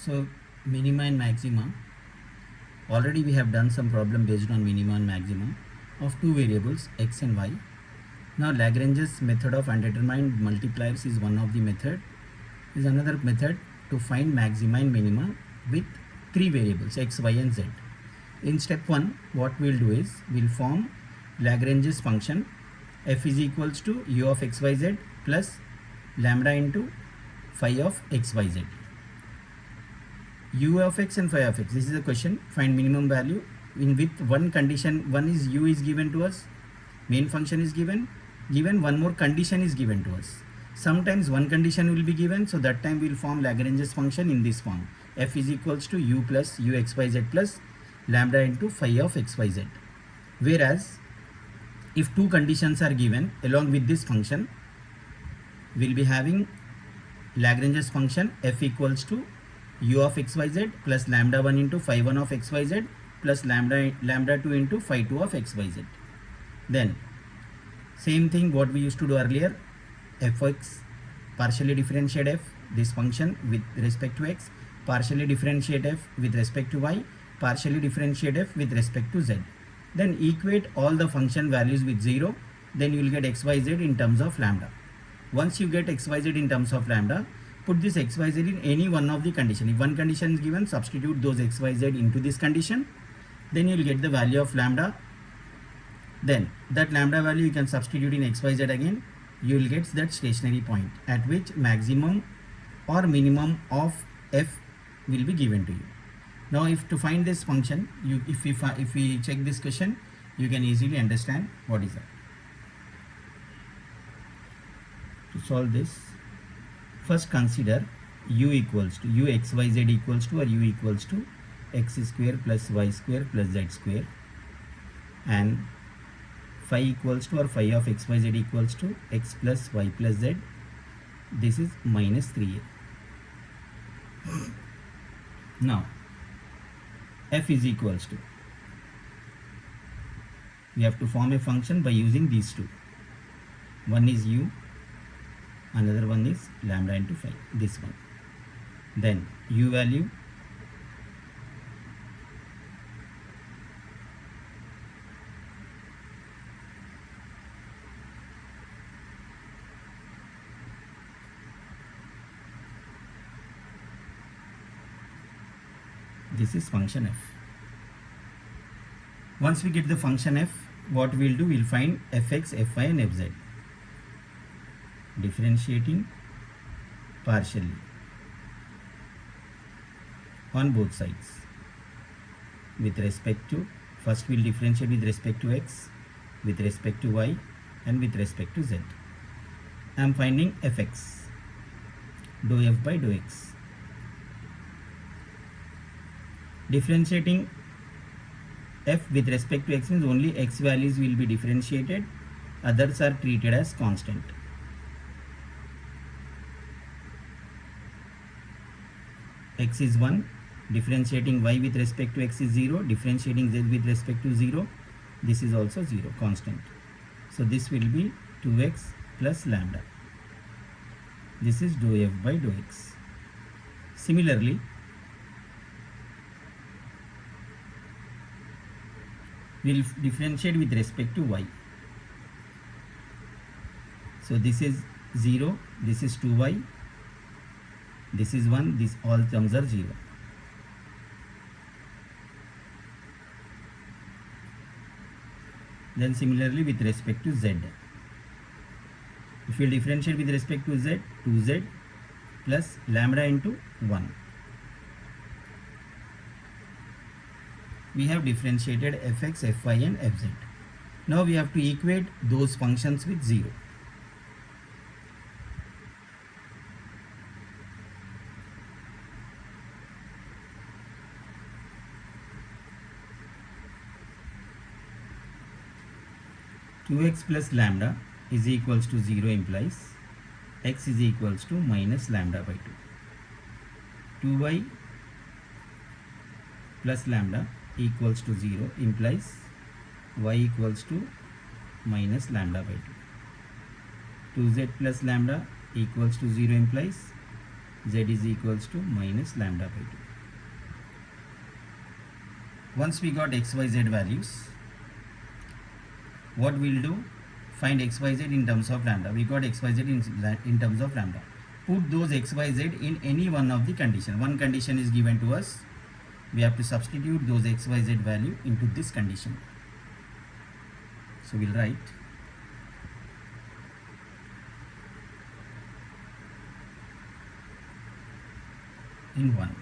So minima and maxima, already we have done some problem based on minima and maxima of two variables x and y. Now Lagrange's method of undetermined multipliers is one of the method. Is another method to find maxima and minima with three variables x, y and z. In step 1 what we will do is we will form Lagrange's function f is equals to u of xyz plus lambda into phi of xyz. U of x and phi of x, this is the question. Find minimum value in with one condition. One is u is given to us, main function is given one more condition is given to us. Sometimes one condition will be given, so that time we will form Lagrange's function in this form: f is equals to u plus u xyz plus lambda into phi of xyz. Whereas if two conditions are given along with this function, we will be having Lagrange's function f equals to u of xyz plus lambda 1 into phi 1 of xyz plus lambda 2 into phi 2 of xyz. Then same thing what we used to do earlier, fx partially differentiate f, this function with respect to x, partially differentiate f with respect to y, partially differentiate f with respect to z. Then equate all the function values with 0, then you will get xyz in terms of lambda. Once you get xyz in terms of lambda, put this xyz in any one of the condition. If one condition is given, substitute those xyz into this condition, then you will get the value of lambda. Then that lambda value you can substitute in xyz again, you will get that stationary point at which maximum or minimum of f will be given to you. Now if to find this function, if we check this question, you can easily understand what is that. To solve this, first consider u equals to u xyz equals to or u equals to x square plus y square plus z square, and phi equals to or phi of xyz equals to x plus y plus z. This is minus 3a. Now f is equals to, we have to form a function by using these two. One is u, another one is lambda into phi, this one. Then u value this is function f. Once we get the function f, what we will do, we will find fx, fy and fz, differentiating partially on both sides with respect to, first we will differentiate with respect to x, with respect to y and with respect to z. I am finding fx, dou f by dou x. Differentiating f with respect to x means only x values will be differentiated, others are treated as constant. X is 1, differentiating y with respect to x is 0, differentiating z with respect to 0, this is also 0, constant. So this will be 2x plus lambda. This is dou f by dou x. Similarly, we will differentiate with respect to y. So this is 0, this is 2y, this is 1, this all terms are 0. Then similarly with respect to z, if you differentiate with respect to z, 2z plus lambda into 1. We have differentiated fx, fy and fz. Now we have to equate those functions with 0. X plus lambda is equals to 0 implies x is equals to minus lambda by 2. 2y plus lambda equals to 0 implies y equals to minus lambda by 2. 2z plus lambda equals to 0 implies z is equals to minus lambda by 2. Once we got xyz values, what we'll do, find xyz in terms of lambda. We got xyz in terms of lambda. Put those xyz in any one of the condition. One condition is given to us. We have to substitute those xyz value into this condition. So we'll write in 1.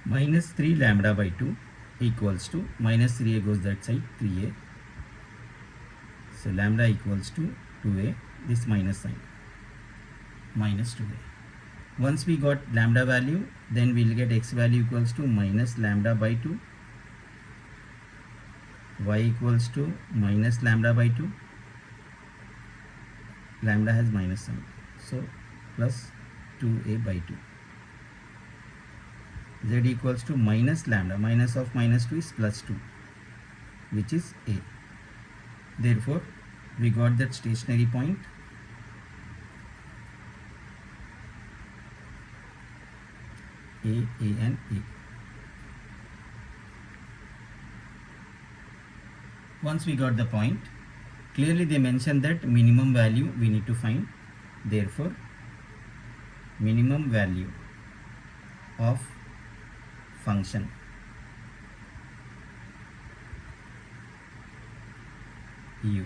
Minus 3 lambda by 2 equals to minus 3a goes that side, 3a. So lambda equals to 2a, this minus sign, minus 2a. Once we got lambda value, then we'll get x value equals to minus lambda by 2, y equals to minus lambda by 2, lambda has minus sign, so plus 2a by 2. Z equals to minus lambda, minus of minus 2 is plus 2, which is a. Therefore, we got that stationary point A, and A. Once we got the point, clearly they mentioned that minimum value we need to find. Therefore, minimum value of function u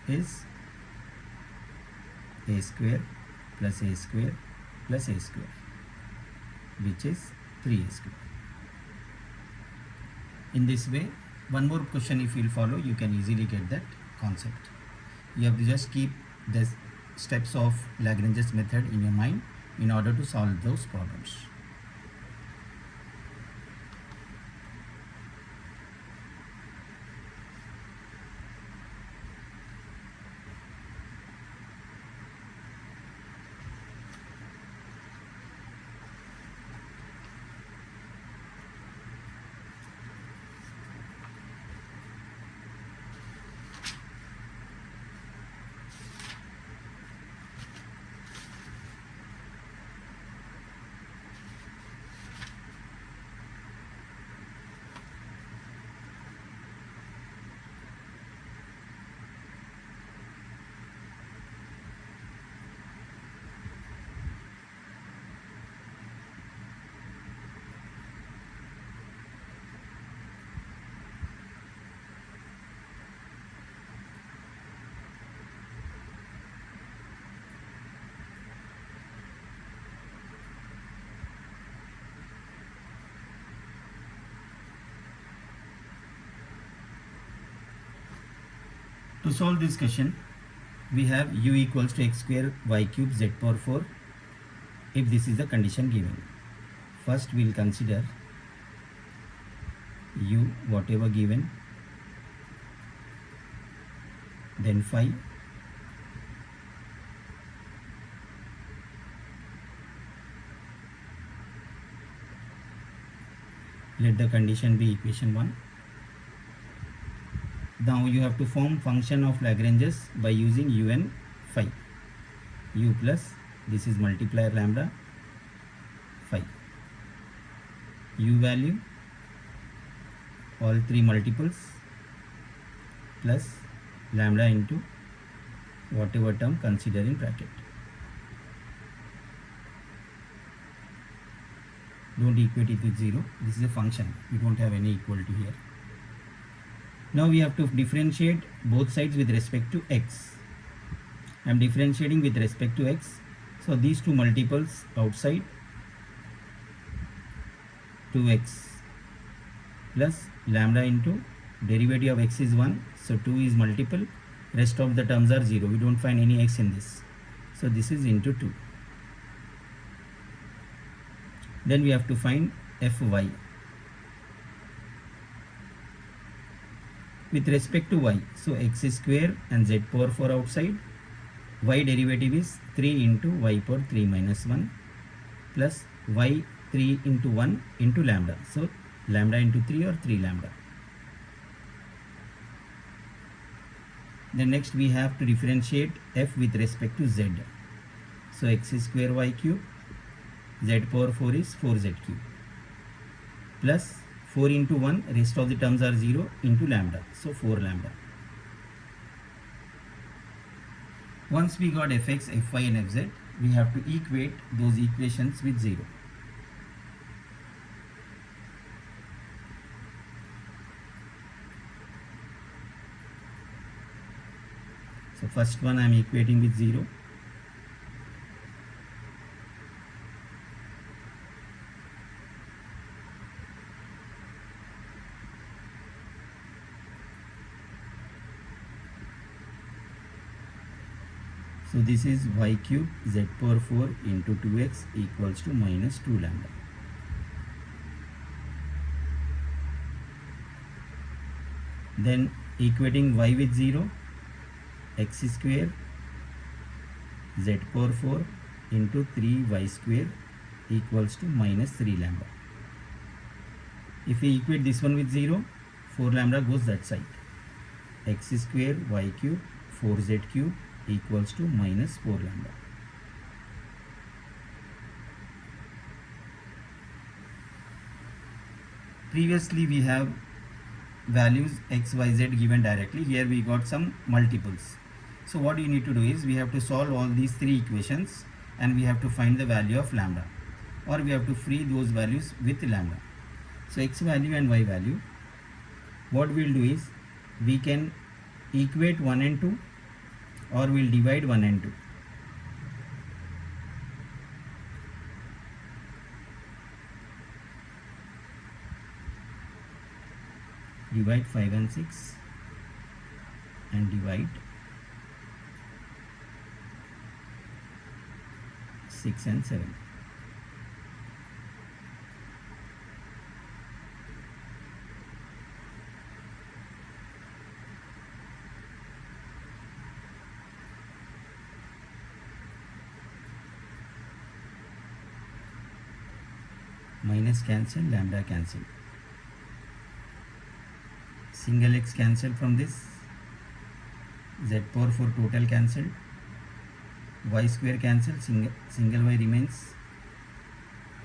is a square plus a square plus a square, which is 3a square. In this way, one more question if you will follow, you can easily get that concept. You have to just keep the steps of Lagrange's method in your mind in order to solve those problems. To solve this question, we have u equals to x square y cube z power 4 if this is the condition given. First we will consider u whatever given, then phi, let the condition be equation 1. Now you have to form function of Lagrange's by using u and phi. U plus, this is multiplier lambda, phi. U value, all three multiples, plus lambda into whatever term consider in bracket. Don't equate it with 0. This is a function. We don't have any equality here. Now we have to differentiate both sides with respect to x. I am differentiating with respect to x. So these two multiples outside, 2x plus lambda into derivative of x is 1. So 2 is multiple. Rest of the terms are 0. We don't find any x in this. So this is into 2. Then we have to find fy. With respect to y, so x square and z power 4 outside, y derivative is 3 into y power 3 minus 1 plus y 3 into 1 into lambda. So lambda into 3 or 3 lambda. Then next we have to differentiate f with respect to z. So x square y cube, z power 4 is 4z cube, plus 4 into 1, rest of the terms are 0, into lambda, so 4 lambda. Once we got fx, fy and fz, we have to equate those equations with 0. So first one I am equating with 0. So this is y cube z power 4 into 2x equals to minus 2 lambda. Then equating y with 0, x square z power 4 into 3y square equals to minus 3 lambda. If we equate this one with 0, 4 lambda goes that side. X square y cube 4z cube equals to minus 4 lambda. Previously we have values x, y, z given directly. Here we got some multiples. So what you need to do is we have to solve all these three equations and we have to find the value of lambda, or we have to free those values with lambda. So x value and y value, what we'll do is we can equate 1 and 2, or we'll divide 1 and 2. Divide 5 and 6 and divide 6 and 7. Minus cancel, lambda cancel. Single x cancel from this, z power 4 total cancelled, y square cancel, single y remains,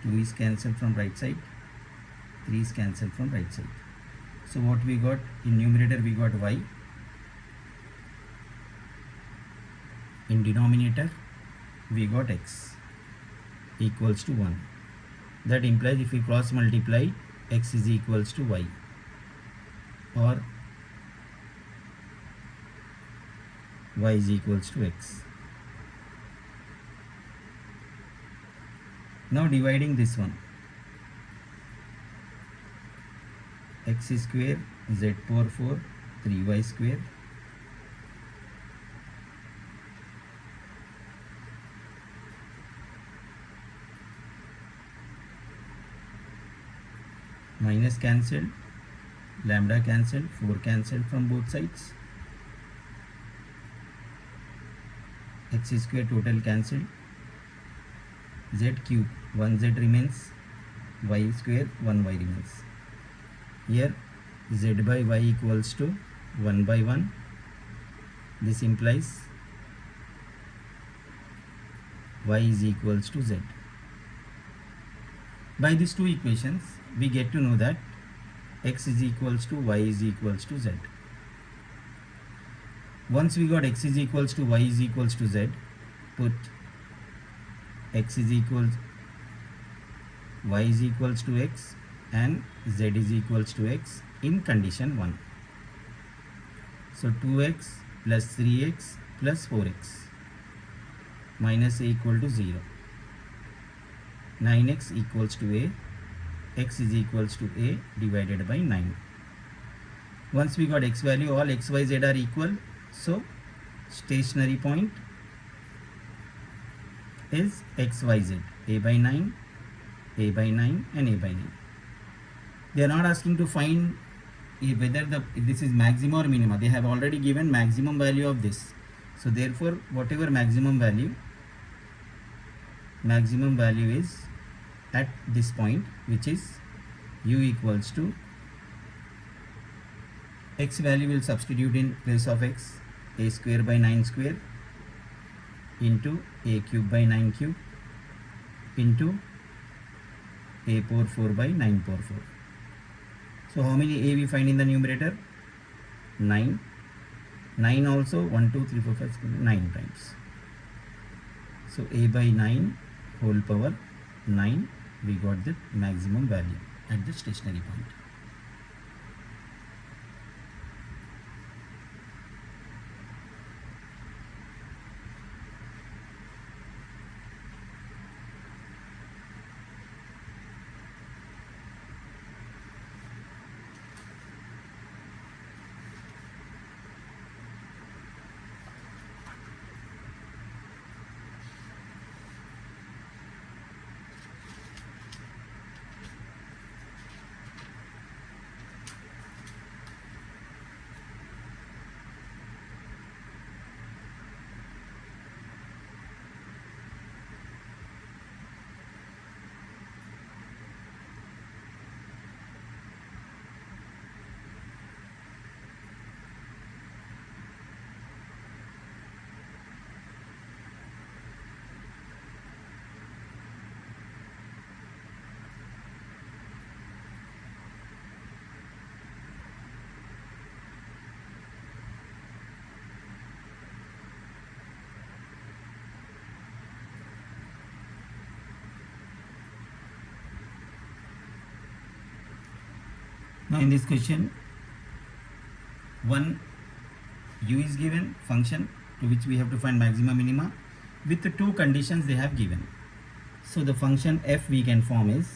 2 is cancelled from right side, 3 is cancelled from right side. So what we got in numerator, we got y, in denominator we got x equals to 1. That implies if we cross multiply, x is equals to y, or y is equals to x. Now dividing this one, x square z power 4 3y square minus cancelled, lambda cancelled, 4 cancelled from both sides, x square total cancelled, z cube 1z remains, y square 1y remains. Here z by y equals to 1 by 1. This implies y is equals to z. By these two equations we get to know that x is equals to y is equals to z. Once we got x is equals to y is equals to z, put x is equals y is equals to x and z is equals to x in condition 1. So 2x plus 3x plus 4x minus a equal to 0. 9x equals to a, x is equals to a divided by 9. Once we got x value, all x, y, z are equal, so stationary point is x, y, z, a by 9, a by 9 and a by 9. They are not asking to find whether this is maxima or minima. They have already given maximum value of this. So therefore whatever maximum value is at this point, which is u equals to x value will substitute in place of x, a square by 9 square into a cube by 9 cube into a power 4 by 9 power 4. So how many a we find in the numerator? 9. 9 also 1, 2, 3, 4, 5, 6, 9 times. So a by 9 whole power 9, we got the maximum value at the stationary point. Now in this question, one u is given function to which we have to find maxima minima with the two conditions they have given. So the function f we can form is,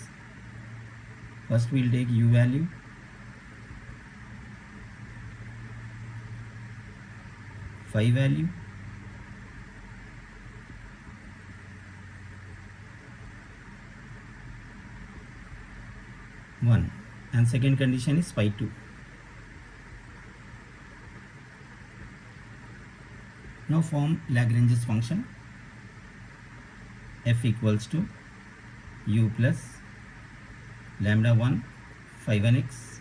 first we will take u value, phi value, one, and second condition is phi 2. Now form Lagrange's function f equals to u plus lambda 1 phi 1x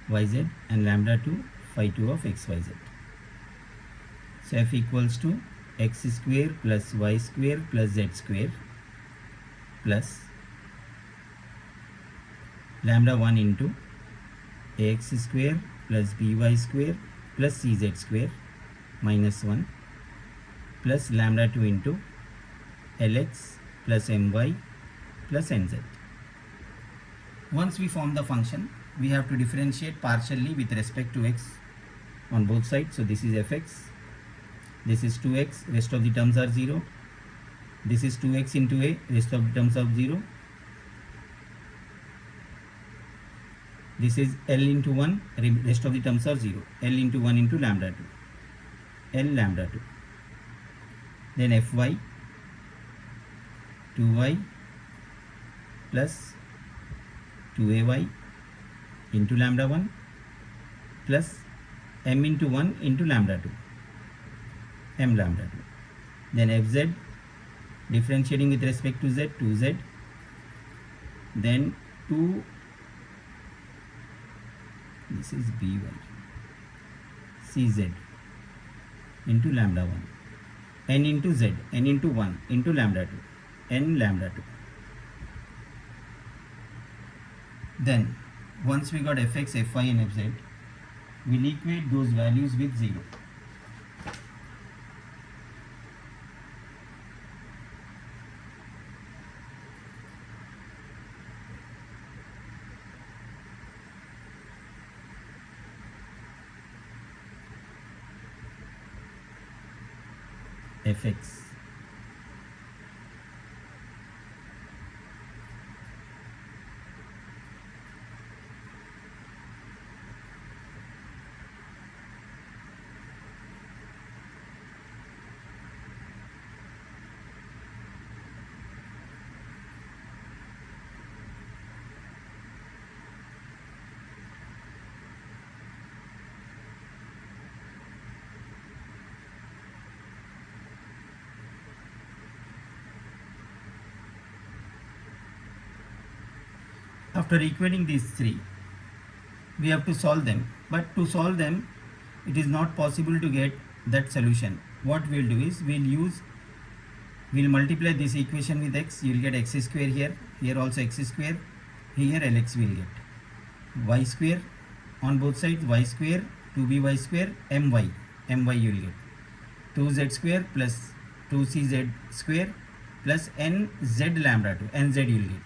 yz and lambda 2 phi 2 of xyz. So f equals to x square plus y square plus z square plus lambda 1 into ax square plus by square plus cz square minus 1 plus lambda 2 into lx plus my plus nz. Once we form the function, we have to differentiate partially with respect to x on both sides. So this is fx, this is 2x, rest of the terms are 0. This is 2x into a, rest of the terms are 0. This is L into 1, rest of the terms are 0. L into 1 into lambda 2. L lambda 2. Then Fy 2y plus 2ay into lambda 1 plus m into 1 into lambda 2. M lambda 2. Then Fz differentiating with respect to z, 2z. Then 2, this is by, cz into lambda 1, n into z, n into 1 into lambda 2, n lambda 2. Then once we got fx, fy and fz, we'll equate those values with 0. Fx After equating these three, we have to solve them. But to solve them, it is not possible to get that solution. What we'll do is we'll multiply this equation with x. You'll get x square here. Here also x square. Here lx will get y square on both sides. Y square 2by square my you'll get 2z square plus 2cz square plus nz lambda 2 nz you'll get.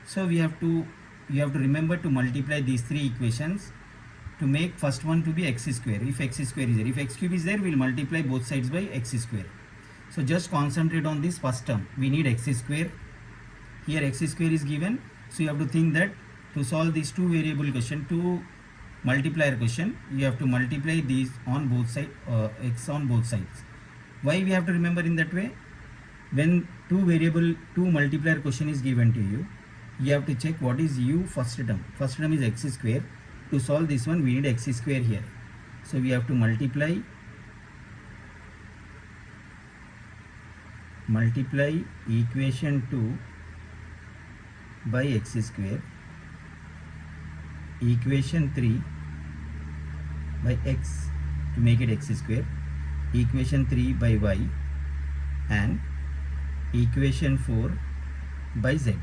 So you have to remember to multiply these three equations to make first one to be x square. If x square is there, if x cube is there, we'll multiply both sides by x square. So just concentrate on this first term. We need x square. Here x square is given. So you have to think that to solve this two variable question, two multiplier question, you have to multiply these on both sides, x on both sides. Why we have to remember in that way? When two multiplier question is given to you, you have to check what is u first term. First term is x square. To solve this one, we need x square here. So we have to multiply equation 2 by x square, equation 3 by x to make it x square, equation 3 by y, and equation 4 by z.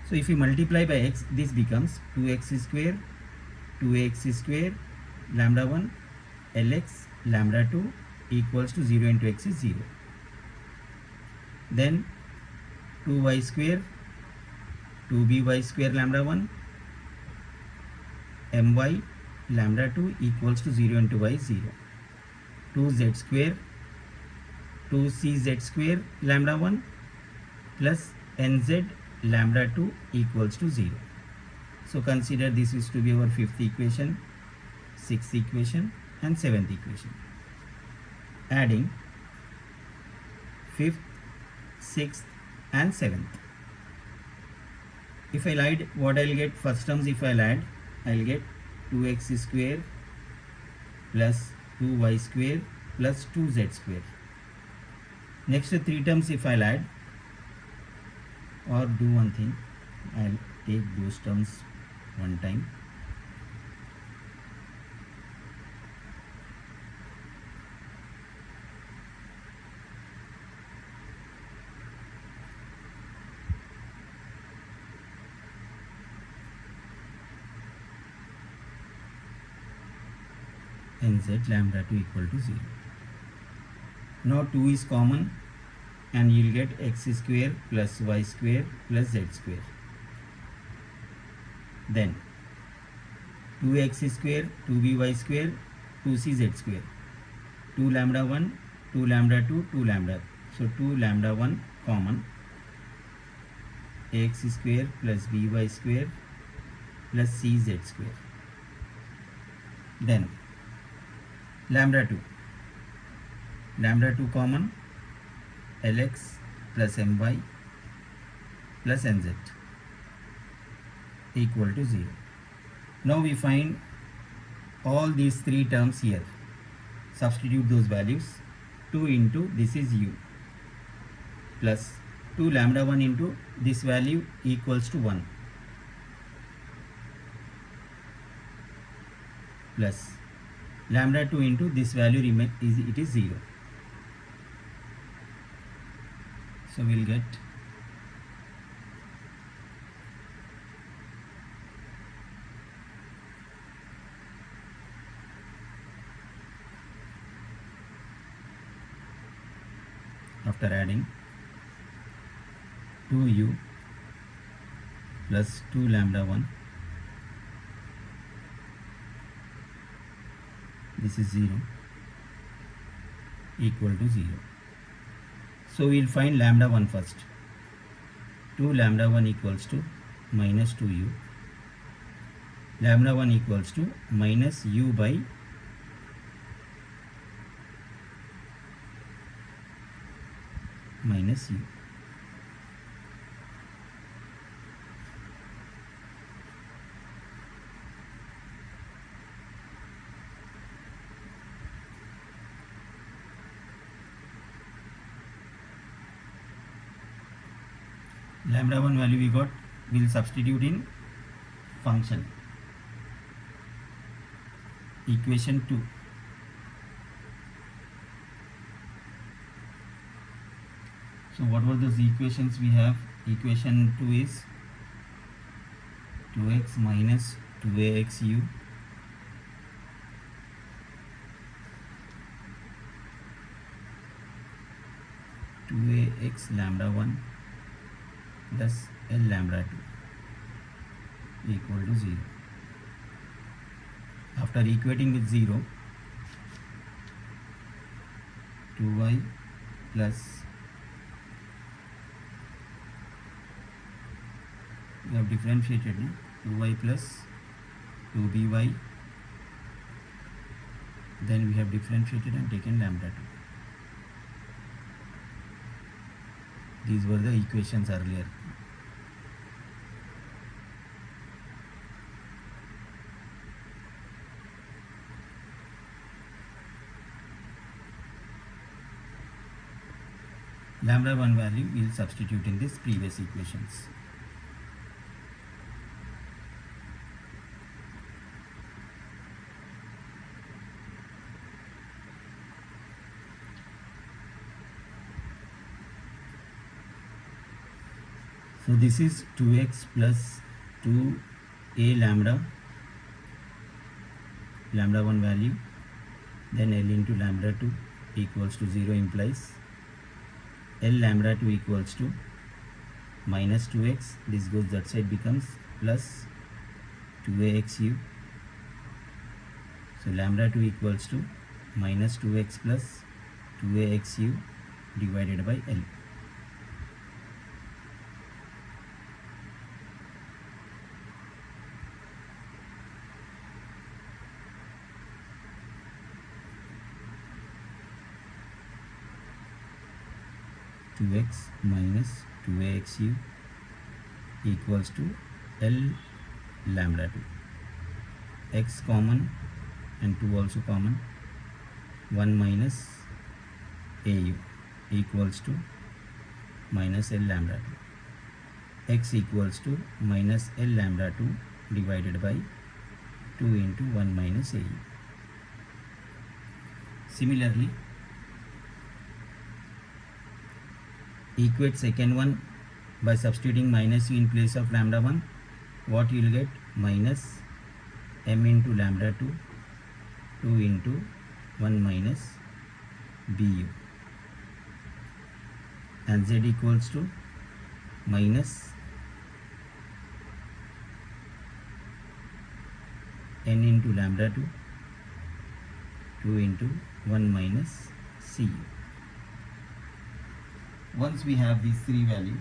So if you multiply by x, this becomes 2x square lambda 1 lx lambda 2 equals to 0 into x is 0. Then 2y square 2by square lambda 1 my lambda 2 equals to 0 into y 0. 2z square 2cz square lambda 1 plus nz lambda 2 equals to 0. So consider this is to be our fifth equation, sixth equation and seventh equation. Adding fifth, sixth and seventh. If I'll add, what I'll get first terms, if I'll add, I'll get 2x square plus 2y square plus 2z square. Next three terms if I'll add, or do one thing, I'll take those terms one time. Nz lambda 2 equal to 0. Now 2 is common and you'll get x square plus y square plus z square. Then 2x square 2by square 2cz square, 2 lambda 1 2 lambda 2 2 lambda. So 2 lambda 1 common, ax square plus by square plus cz square. Then lambda 2 common, lx plus my plus nz equal to 0. Now we find all these three terms here. Substitute those values. 2 into this is u plus 2 lambda 1 into this value equals to 1 plus lambda 2 into this value it is 0. So we'll get after adding 2u plus 2 lambda 1, this is 0 equal to 0. So we'll find lambda 1 first. 2 lambda 1 equals to minus 2u. Lambda 1 equals to minus u by minus u. Lambda 1 value we got we'll substitute in function. Equation 2. So what were those equations we have? Equation 2 is 2x minus 2axu x lambda 1 plus L lambda 2 equal to 0. After equating with 0, 2y plus, we have differentiated, 2y plus 2by, then we have differentiated and taken lambda 2. These were the equations earlier. Lambda 1 value we will substitute in this previous equations. So this is 2x plus 2a lambda 1 value, then L into lambda 2 equals to 0 implies L lambda 2 equals to minus 2x, this goes that side, becomes plus 2axu. So lambda 2 equals to minus 2x plus 2axu divided by L. X minus 2axu equals to L lambda 2. X common and 2 also common. 1 minus au equals to minus L lambda 2. X equals to minus L lambda 2 divided by 2 into 1 minus au. Similarly, equate second one by substituting minus u in place of lambda 1. What you will get? Minus m into lambda 2, 2 into 1 minus bu, and z equals to minus n into lambda 2, 2 into 1 minus cu. Once we have these three values,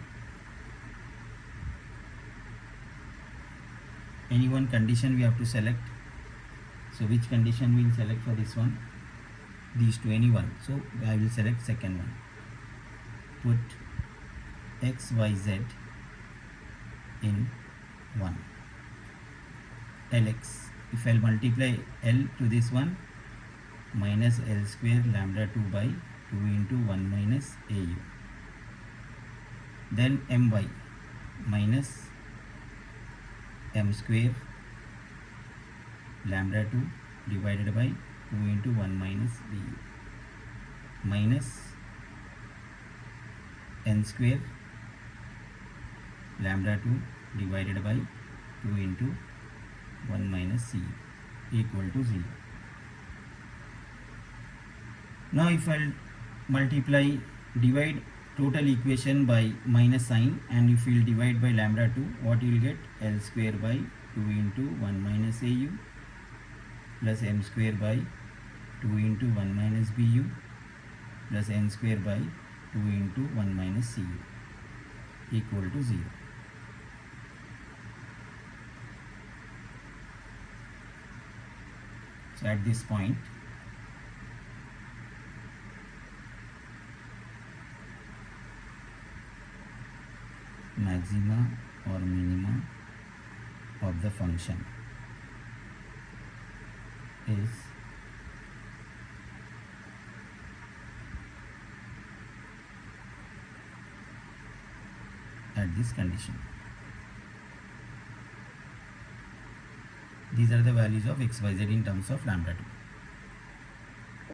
any one condition we have to select. So which condition we will select for this one? These two, any one. So I will select second one. Put x, y, z in 1. Lx. If I'll multiply L to this one, minus L square lambda 2 by 2 into 1 minus au. Then my minus m square lambda 2 divided by 2 into 1 minus bu, minus n square lambda 2 divided by 2 into 1 minus cu equal to 0. Now if I'll divide total equation by minus sign, and if you will divide by lambda 2, what you will get? L square by 2 into 1 minus au plus m square by 2 into 1 minus bu plus n square by 2 into 1 minus cu equal to 0. So at this point, maxima or minima of the function is at this condition. These are the values of xyz in terms of lambda 2.